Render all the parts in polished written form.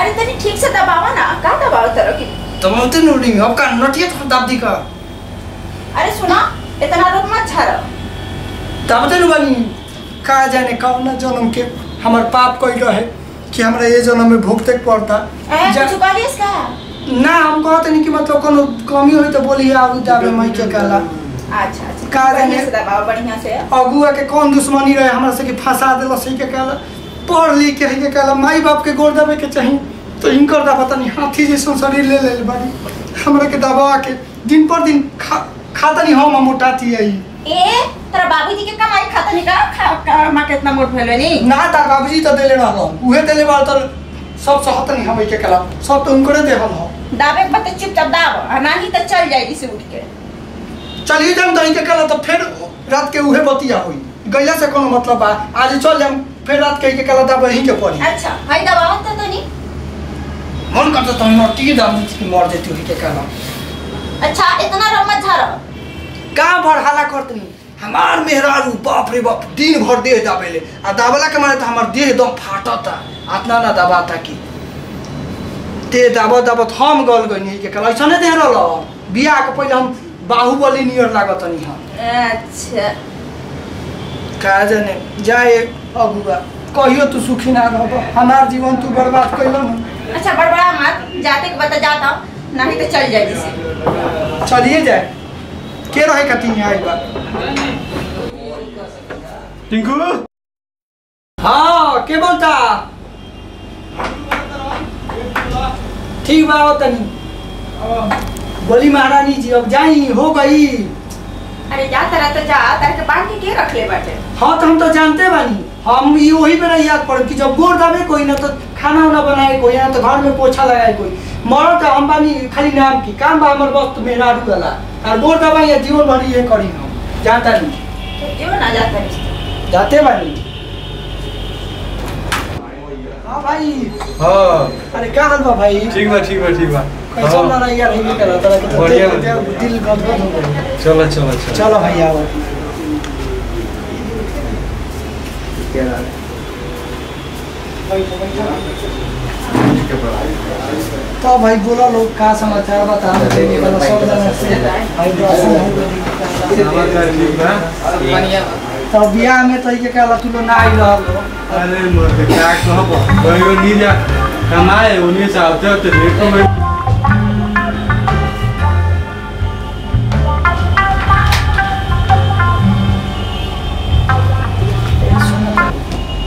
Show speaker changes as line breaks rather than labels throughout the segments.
अरे तनी ठीक से दबावा ना, का दबाव तरह की
तो मलते नोडिंग अब का नटिया तो दाब दी का।
अरे सुना, इतना रोक मत झाड़।
दाबते न बानी का जाने कौन जन्म के हमर पाप कोई रहे कि हमरा ये जन्म में भुगते पड़ता।
कुछ कहलिस का
ना हम कहते नहीं कि मतलब कोनो कमी होई तो बोली आगू जाबे मई के काला।
अच्छा अच्छा
का जाने
से दबाव बढ़िया से।
अगुआ के कौन दुश्मनी रहे हमरा से कि फंसा देला सही के काला। पढ़ लिख के के काला माई बाप के गोड़ दबे के चाहिए तो इनकर दा पता नहीं हाथी जैसा शरीर ले ले बानी हमरा के दबा के दिन पर दिन खाता नहीं हम मोटाती है।
ए तेरा बाबूजी के कमाई खाता नहीं का मां कितना मोट भेले नी
ना तार बाबूजी तो देले रहल उहे देले बार तो सब सहत नहीं हम के काला सब तो उनकरे देहल हो।
दाबे के बत चुपचाप दाब नहीं तो चल जाएगी से उठ के
चलिए जम दही के काला तो फिर रात के उहे बतिया होई गइला से कोनो मतलब बा। आज चल जम फिर रात के काला दाब वहीं के पड़ी।
अच्छा हाय दबाव तो नहीं
मन करता तो नटी दाम की मर देती हुई के काला।
अच्छा इतना रमत झाड़
का भर हाला करतनी हमार मेहरारू बाप रे बाप दिन भर देह दाबेले आ दाबला के मारे तो हमार देह एकदम फाटता आतना ना दबाता कि ते दाबत दाबत हम गल गनी के काला। ऐसा नहीं देह रहल बियाह के पहले हम बाहुबली नियर लागतनी हम।
अच्छा
का जाने जाए अगुआ कहियो तू सुखी ना रहब हमार जीवन तू बर्बाद कइलो न।
अच्छा बड़बड़ा मत जाते के बता जाता नहीं तो चल जाएगी से।
चलिए जाए के रहे कती आई बा।
टिंकू
हाँ के बोलता ठीक बा तनी बोली महारानी जी अब जाई हो गई।
अरे जा तरह तो जा तरह के बांध के रख ले बाटे।
हाँ तो हम तो जानते बानी हम ये वही पे याद पड़े कि जब गोड़ दाबे कोई ना तो खाना वाना बनाए कोई ना तो घर में पोछा लगाए कोई मरो तो हम बानी खाली नाम की काम बा हमर वक्त मेहरारू वाला और गोड़ दबा या जीवन भर ये करी हम जानता नहीं
तो क्यों ना जाता रिश्ता
जाते बानी। हाँ भाई
हाँ
अरे क्या हाल बा भाई।
ठीक बा ठीक बा ठीक बा।
कैसा ना रही यार ये करा तरह के
बढ़िया
दिल गदगद हो गया।
चलो चलो चलो
चलो भाई आओ तो भाई बोला लोग का समाचार बता देंगे वाला सब जना से भाई
समाचार ठीक बा।
तो बियाह में तो ये कहला तू लोग ना आई रहलो।
अरे मोर क्या कहब कोई नहीं जा कमाए उन्हीं से आते तो देखो मैं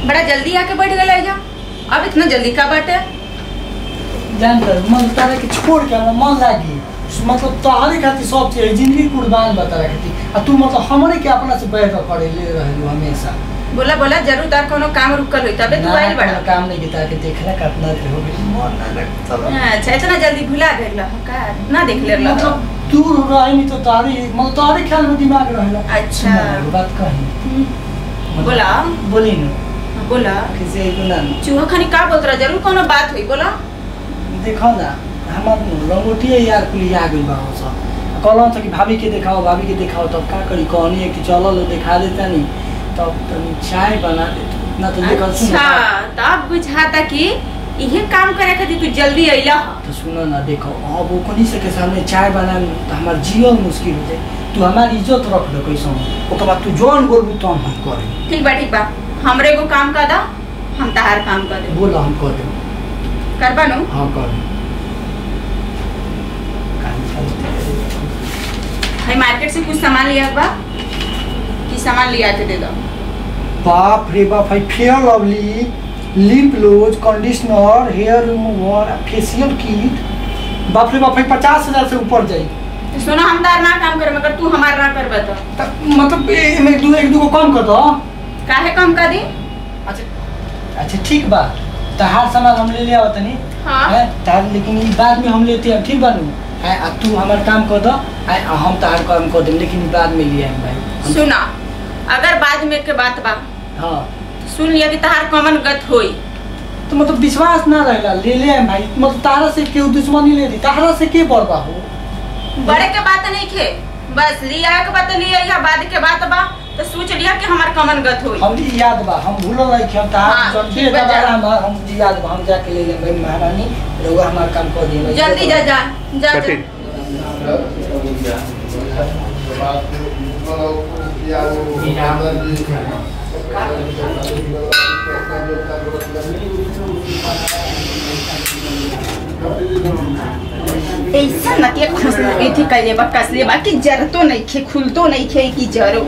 बड़ा जल्दी आके बैठ गए जा अब इतना जल्दी का बाटे
जानकर मन तारे के छोड़ के हमरा मन लागी मतलब तोहरे खातिर सब चीज जिंदगी कुर्बान बता रखती आ तू मतलब हमरे के अपना से बैठ कर करे ले रहलू हमेशा।
बोला बोला जरूर तार कोनो काम रुकल होई तबे तू आइल बड़ा
काम नहीं किता के देखला कितना देर हो गई मन ना लगता।
अच्छा इतना जल्दी भुला गइल का ना देख ले
मतलब दूर रहे नहीं तो तारी मतलब तारे ख्याल में दिमाग रहला।
अच्छा
बात कही
बोला
बोली ना
बोला
किसी को ना
चूहा खानी का बोलत रहा जरूर कोनो बात हुई बोला
देखो ना हमार लंगोटिए यार कुली आ गई बा सब कहलो तो कि भाभी के दिखाओ तब का करी कहनी है कि चलो लो दिखा देता नहीं तब तो चाय बना दे इतना तो देखो।
अच्छा तब बुझाता कि इहे काम करे खातिर तू जल्दी अइला
तो सुनो ना देखो अब वो कोनी से के सामने चाय बनाए तो हमार जीवन मुश्किल हो जाए तू हमारी इज्जत रख दे कैसे ओकर बाद तू जोन बोलबू तो हम करे।
ठीक बा हमरे को काम कर दा हम तहार काम कर दे
बोलो हम कर दे
करबा नु।
हां कर
भाई मार्केट से कुछ सामान लिया बा कि सामान लिया के दे दो।
बाप रे बाप भाई fair lovely lip gloss conditioner hair remover facial kit बाप रे बाप भाई 50,000 से ऊपर जाई।
सुनो हम तार ना काम करे मगर तू हमार ना करबा तो
मतलब एक दो को कम कर दो
काहे कम कर दी।
अच्छा अच्छा ठीक बा तहार सामान हम ले आवत नहीं
हां
तार लेकिन ई बाद में हम लेते हैं ठीक बानू है अब तू हमार काम कर दो हम तार काम कर देम लेकिन बाद में लिए हम भाई।
सुना अगर बाद में के बात बा
हां
सुन लिया कि तहार कमन गत होई
तो मतलब विश्वास ना रहेला ले ले भाई मतलब तारा से केहू दुश्मनी ले दी तारा से के बरबा हो
बड़े के बात नहीं खे बस लिया के बात लिया या बाद के बात बा तो सोच लिया कि हमार कमन गत होई।
हम याद बा हम भूलल नहीं हम
हाँ,
तार
ठीक बा, जा।
हम याद बा हम जाके ले लेंगे महारानी रउआ हमार काम कर दिए
जल्दी जा जा जा जा। ऐसा नतिया खुश थी कैले बा कसले बा कि जरतो नहीं खे खुलतो नहीं खे कि जरो।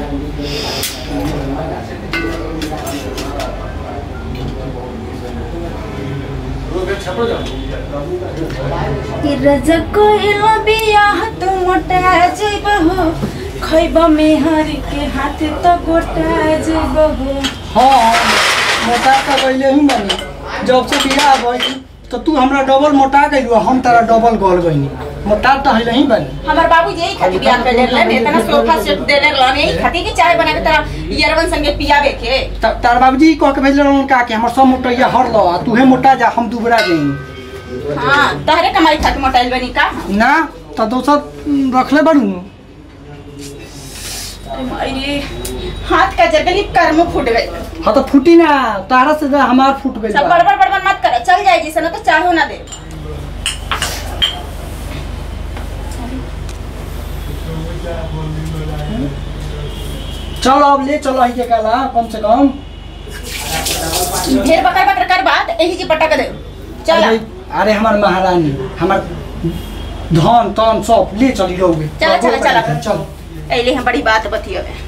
रजा कोइला बियाह तू मोटा जइबहो खइबा मेहर के हाथ तो गोटा जइबहो।
हां मोटा का गइले ही बनी जब से बियाह भई तो तू हमरा डबल मोटा गइलु हम तारा डबल गल गइनी मोटा त है नहीं बनी।
हमर बाबूजी यही खातिर बियाह कर लेले ने इतना सोफा सेट देले रहलन यही खातिर कि चाय बना के तोरा यरवन संगे पियावे के।
तार बाबूजी कह के भेजले रहन का के हमर सब मोटैया हर लो आ तू हे मोटा जा हम दुबरा जाई।
हां तहरे कमाई खातिर मोटाइल बनी का
ना त दोसर रखले बाड़ू।
अरे हाथ का जगली कर्म फूट गई।
हां तो फूटी ना तारा से हमार फूट गई।
सब बड़बड़ बड़बड़ मत कर चल जाएगी सना तो चाहो ना दे।
चल अब ले चलो ही के काला कम से कम
ढेर बकर बकर कर बात यही जी पटक दे चल।
अरे हमार महारानी हमार धन तन सब ले चली रहोगे।
चल चल चल
चल
एले हम बड़ी बात बतियावे।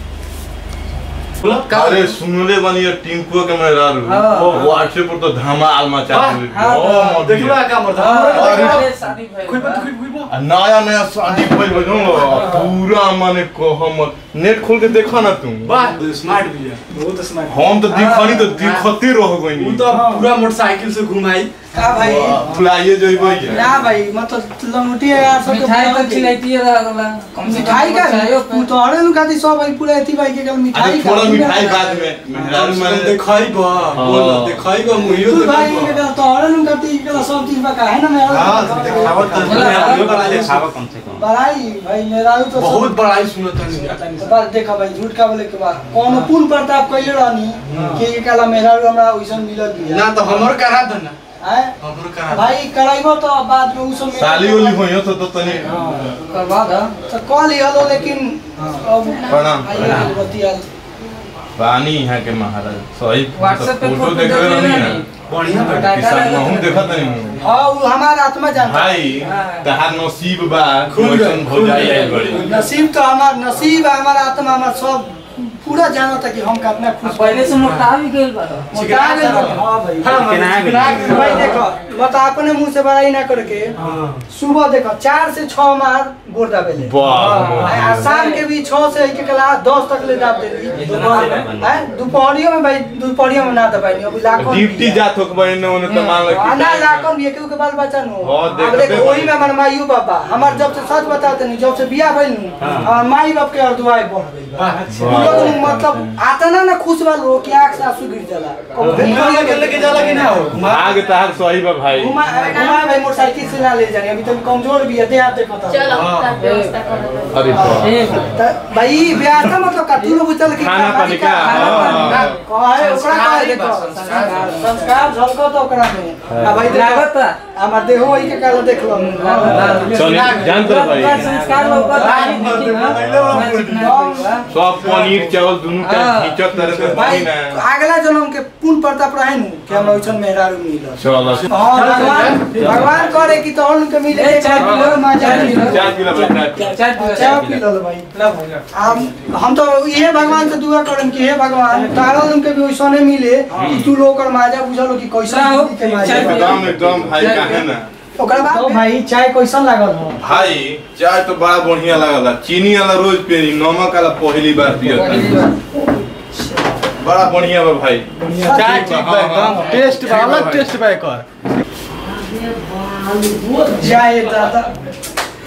अरे सुनले बनी टिंकू के मैं रारू
हाँ।
वो व्हाट्सएप पर तो धमाल मचा दिले।
हाँ,
देखला
का मरदा
अरे
शादी भइल
नया नया शादी भइल बजो पूरा माने कहम नेट खोल के देखा ना तुम
वाह स्मार्ट भी है बहुत स्मार्ट।
हम तो दिखनी तो दिखते रह गइनी।
वो तो पूरा मोटरसाइकिल से घुमाई
का भाई
फुलाइए जइबै
ना भाई मतलब लंगटी यार सब
मिठाई तो खिलाती है दादा कम से
मिठाई का तू तो अरे नु खाती सब भाई पूरा एती भाई के कल मिठाई
अरे थोड़ा मिठाई बाद में मेहरारू माने
दिखाई बा बोला दिखाई बा मुहियो
तू भाई के तो अरे नु खाती के सब चीज बा काहे ना मैं
हां दिखावत
दिखावा कम से कम
बड़ाई भाई मेरा तो
बहुत बड़ाई सुनत नहीं।
तो बात देखा भाई झूठ का बोले के बाद कौन पूर्ण प्रताप कइले रहनी के काला मेहरा हमरा ओइसन मिलल बिया
ना तो हमर करा दना
हैं
हमर करा
भाई कराइबो तो बाद में उ सब
साली ओली होइयो तो तनी
करवा दा तो कॉल हलो लेकिन अब
प्रणाम
बतिया
पानी यहाँ के महाराज सही
WhatsApp पे
फोटो
फोटो
देख रहे
देख
नहीं
रहे
ना
बढ़िया
किसान महू देखत नहीं
हां उ हमार आत्मा जानता
भाई तहार नसीब बा
खुल गए,
वैसन हो
खुल
जाई
गए।
आई बड़ी
नसीब तो हमार नसीब हमार आत्मा हमार सब पूरा जाना था कि हम कितना खुश
पहले से मोटा भी गेल बा
मोटा गइल बा। हां भाई भाई देखो मत अपने मुंह से बड़ाई ना करके सुबह देखो 4 से 6 मार गोड़ दाबेले
वाह
शाम के भी 6 से 1 के 10 तक ले दाब देली दोपहरियों में भाई दोपहरियों में ना दबाई अभी लाखों
ड्यूटी जात हो के ने ओने त मान लग
आना लाखों भी केहू के बाल बच्चा नो
हाँ, देख-
अब देखो
देख-
वही में हमार माईयो बाबा हमार जब से सच बताते नहीं जब से बियाह भइल नु हमार माई बाप के अर्धवाई बढ़ गइल बा उ लोग मतलब आता ना खुश वाल रो कि आंख से आंसू गिर जाला
घुमा के लेके जाला कि ना हो
आगे तहार सही बा भाई
घुमा भाई मोटरसाइकिल से ना ले जानी अभी तो कमजोर भी है देह हाथ देखो
चलो सब व्यवस्था कर
अरे वाह
भाई ब्याह मतलब का तू लोग चल के
खाना पानी का, हाँ।
कहे ओकरा कहे देखो संस्कार झलको तो ओकरा में आ भाई
लागत
हमार देहो वही के काला देख लो
चल जान तर भाई
संस्कार
सब पनीर चावल दोनों का खींचत तरह से
भाई
बनी ना
अगला जन्म के पूर्ण प्रताप रहे नु कि हम ओइसन मेहरारू मिलल
चलो
हां भगवान करे कि तो उनके मिले के
चाय पी लो,
चाय पी लो
चाय पी लो भाई हम तो ये भगवान से दुआ करम कि हे भगवान तारा उनके भी ओइसने मिले कि तू लोग कर माजा बुझलो कि कैसा
हो,
के माजा
चाय पी लो।
एकदम भाई काहे ना
ओकरा बाद तो भाई चाय कैसन लागल हो
भाई चाय तो बड़ा बढ़िया लागला चीनी वाला रोज पियनी नमक वाला पहली बार पियत बड़ा बढ़िया बा भाई
चाय ठीक बा एकदम टेस्ट बा अलग टेस्ट बा एकर
जाए दादा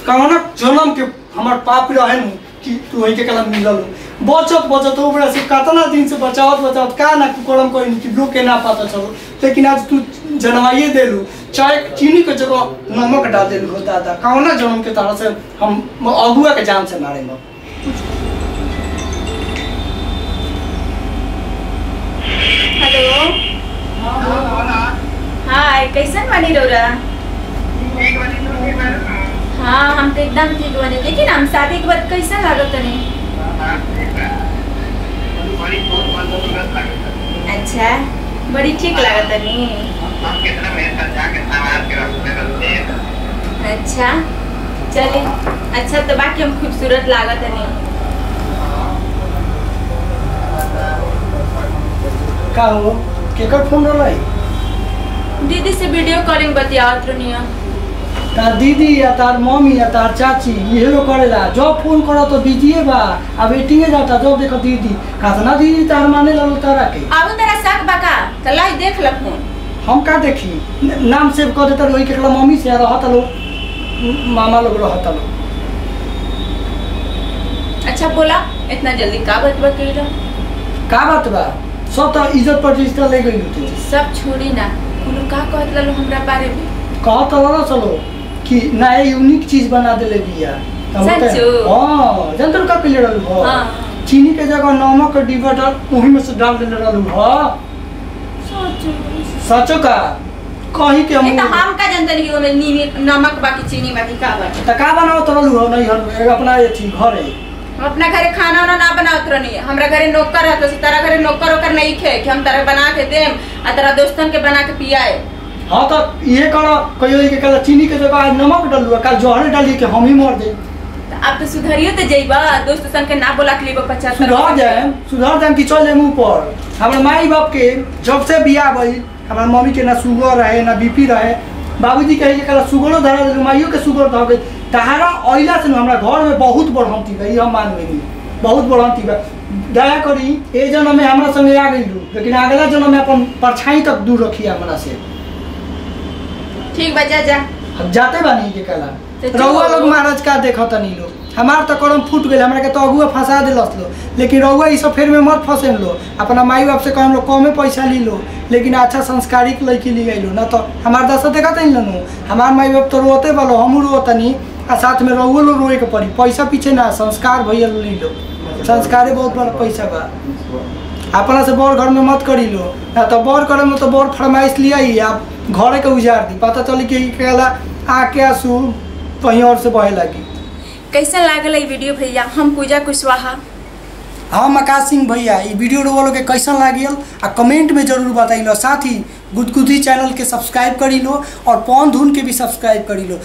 कौन जन्म के हमार पाप रहे नु कि तू वही के कला मिलल बचत हो बड़ा से कितना दिन से बचावत का ना कुकरम कोई नहीं कि लोग के ना पता चलो लेकिन आज तू जनवाइए देलू चाय चीनी के जगह नमक डाल देलू हो दादा कौन जन्म के तरह से हम अगुआ के जान से मारेंगे
हेलो हाय, कैसन बनी रौरा? हाँ हम तो एकदम ठीक बने, लेकिन हम शादी के बाद कैसा लागत नहीं? अच्छा, बड़ी ठीक लागत नहीं? अच्छा चले, अच्छा तो बाकी हम खूबसूरत लागत नहीं?
का हो केकर फोन रहलै?
दीदी से वीडियो कॉलिंग बतियावत रहनिया।
तार दीदी या तार मम्मी या तार चाची ये लोग करेला, जब फोन करो तो बिजिए बा, अब वेटिंगे जाता जब देखो दीदी कहता दीदी तार माने लो तारा के।
अब तेरा शक बका तो लाई देख ल फोन।
हम का देखी, नाम सेव कर देता वही केकला मम्मी से रहता लो, मामा लोग रहता लो।
अच्छा बोला, इतना जल्दी का बात बकैला?
का बात बा, सब तो इज्जत प्रतिष्ठा ले गई होती।
सब छोड़ी ना, कुल का कहत ललो हमरा बारे में?
कहत रहा चलो कि नया यूनिक चीज बना देले बिया।
सच्चो?
हां जनतर का कइले रहल हो।
हां
चीनी के जगह नमक का डिब्बा डाल ओही में से डाल देले रहल हो।
सच्चो?
सचो का कहीं के
ये तो हम का जानते नहीं कि ओमे नमक बाकी चीनी बाकी का बाकी।
त का बनाओ तो रहल हो नहीं हम अपना ये थी घरे।
हम अपना घरे खाना वाना ना बनावत रहनी, हमरा घरे नौकर रहतो, तारा घरे नौकर ओकर नहीं खे कि हम तारा बना के देम आ तारा दोस्तन के बना के पियाए।
हाँ तो ये करो कहियो के कल चीनी के जगह नमक डालू, कल जहर डाली के हम ही मर जाए।
अब तो सुधरियो तो जइबा, दोस्त संग के ना बोला के लेबो 50।
सुधर जाए कि चल जाए मुंह पर। हमारे माई बाप के जब से बियाह भई, हमारे मम्मी के ना शुगर रहे ना बीपी रहे, बाबूजी कहे कि कल शुगरो धरा दे, माइयो के शुगर धर गई। तहारा ऑयला से हमरा घर में बहुत बढ़ंती बा, हम मानबे बहुत बढ़ंती बा। दया करी ए जन्म में हमरा संगे आ गइलू, लेकिन अगला जन्म में अपन परछाई तक दूर रखी हमरा से।
ठीक बजा जा
जाते बानी के कला
तो
रउआ लोग महाराज का देखत नहीं लो, हमार तो करम फूट गए, हमरा के तो अगुआ फंसा दिलस लो, लेकिन रउआ ई सब फेर में मत फंसे लो। अपना माई बाप से कहम लो कमे पैसा ली लो, लेकिन अच्छा संस्कारिक लड़की ली गई लो, ना तो हमार दशा देखत नहीं लो। हमार माई बाप तो रोते बालो, हम रोतनी आ साथ में रउआ लो रोए के पड़ी। पैसा पीछे ना, संस्कार भैया ली लो, संस्कारे बहुत बड़ा पैसा बा। अपना से बड़ घर में मत करी लो, ना तो बड़ करे में तो बड़ फरमाइश लिया ही आप घरे के उजाड़ दी, पता चली कि कहला आके आंसू कहीं और से बहे लगी।
कैसा लागल ई वीडियो भैया? हम पूजा कुशवाहा।
हम आकाश सिंह भैया, ये वीडियो लोग के कैसा लागिल आ कमेंट में जरूर बताइलो। साथ ही गुदगुदी चैनल के सब्सक्राइब करी लो और पौन धुन के भी सब्सक्राइब करी लो।